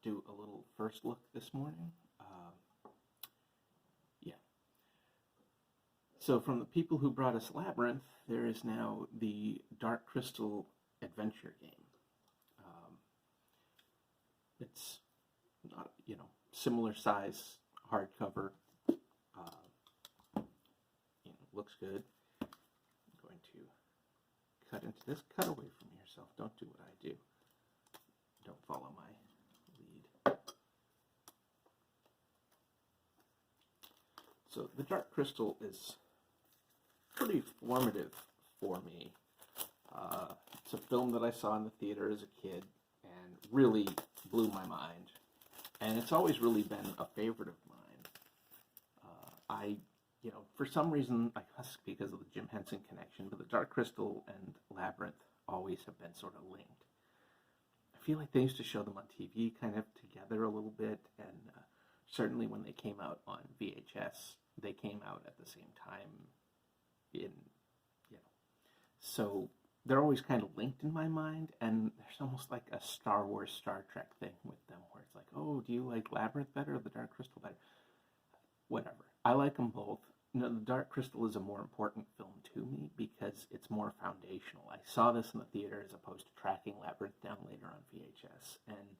do a little first look this morning. Yeah. So from the people who brought us Labyrinth, there is now the Dark Crystal adventure game. It's not, similar size hardcover. Looks good. I'm going to cut into this. Cut away from yourself. Don't do what I do. Don't follow my lead. So the Dark Crystal is pretty formative for me. It's a film that I saw in the theater as a kid and really blew my mind. And it's always really been a favorite of mine. For some reason, I guess because of the Jim Henson connection, but the Dark Crystal and Labyrinth always have been sort of linked. I feel like they used to show them on TV kind of together a little bit, and certainly when they came out on VHS, they came out at the same time so they're always kind of linked in my mind, and there's almost like a Star Wars, Star Trek thing with them, where it's like, oh, do you like Labyrinth better or the Dark Crystal better? Whatever. I like them both. The Dark Crystal is a more important film to me because it's more foundational. I saw this in the theater as opposed to tracking Labyrinth down later on VHS, and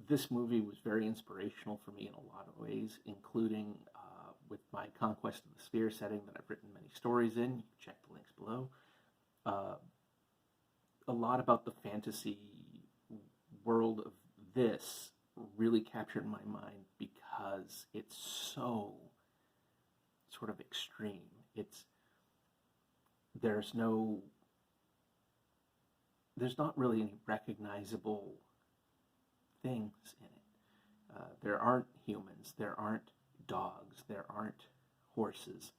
this movie was very inspirational for me in a lot of ways, including with my Conquest of the Sphere setting that I've written many stories in. You can check the links below. A lot about the fantasy world of this really captured my mind because it's so sort of extreme. There's not really any recognizable things in it. There aren't humans, there aren't dogs, there aren't horses.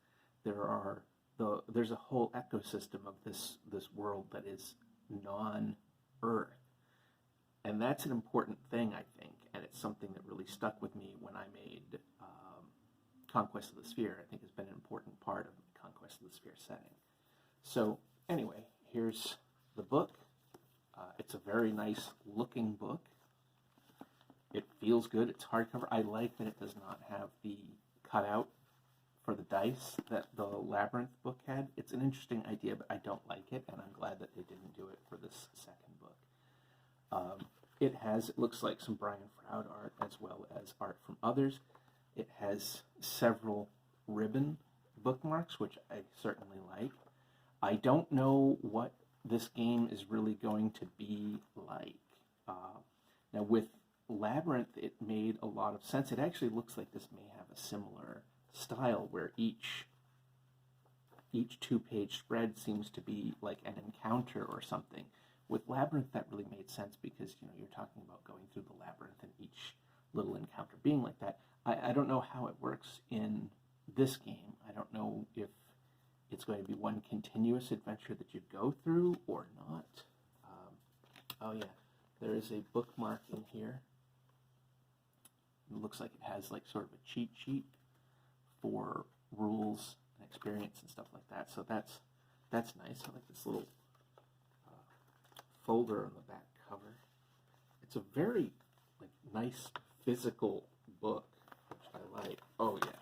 There's a whole ecosystem of this world that is non-Earth. And that's an important thing, I think, and it's something that really stuck with me when I made Conquest of the Sphere. I think it's been an important part of the Conquest of the Sphere setting. So anyway, here's the book. It's a very nice looking book. It feels good. It's hardcover. I like that it does not have the cutout for the dice that the Labyrinth book had. It's an interesting idea, but I don't like it, and I'm glad that they didn't do it for this second book. It looks like some Brian Froud art as well as art from others. It has several ribbon bookmarks, which I certainly like. I don't know what this game is really going to be like. Now with Labyrinth, it made a lot of sense. It actually looks like this may have a similar style where each two-page spread seems to be like an encounter or something. With Labyrinth, that really made sense because you're talking about going through the labyrinth and each little encounter being like that. I don't know how it works in this game. I don't know if it's going to be one continuous adventure that you go through or not. Oh yeah, there is a bookmark in here. It looks like it has like sort of a cheat sheet for rules and experience and stuff like that. So that's nice. I like this little folder on the back cover. It's a very nice physical book, which I like. Oh yeah,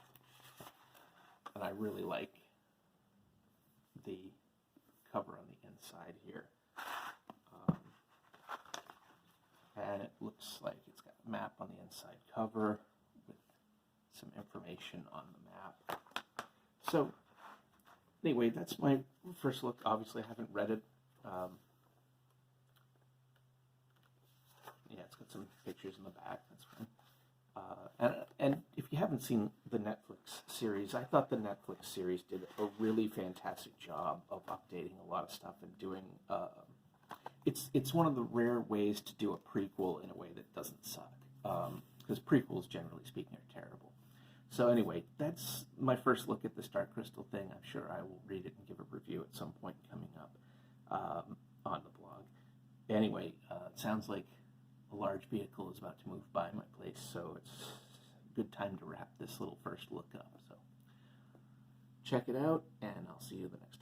and I really like the cover on the inside here. And it looks like it's got a map on the inside cover with some information on the map. So anyway, that's my first look. Obviously I haven't read it. Yeah, it's got some pictures in the back. That's fine. And if you haven't seen the Netflix series, I thought the Netflix series did a really fantastic job of updating a lot of stuff and doing. It's one of the rare ways to do a prequel in a way that doesn't suck, because prequels, generally speaking, are terrible. So anyway, that's my first look at this Dark Crystal thing. I'm sure I will read it and give a review at some point coming up on the blog. Anyway, it sounds like a large vehicle is about to move by my place, so it's a good time to wrap this little first look up. So check it out, and I'll see you the next time.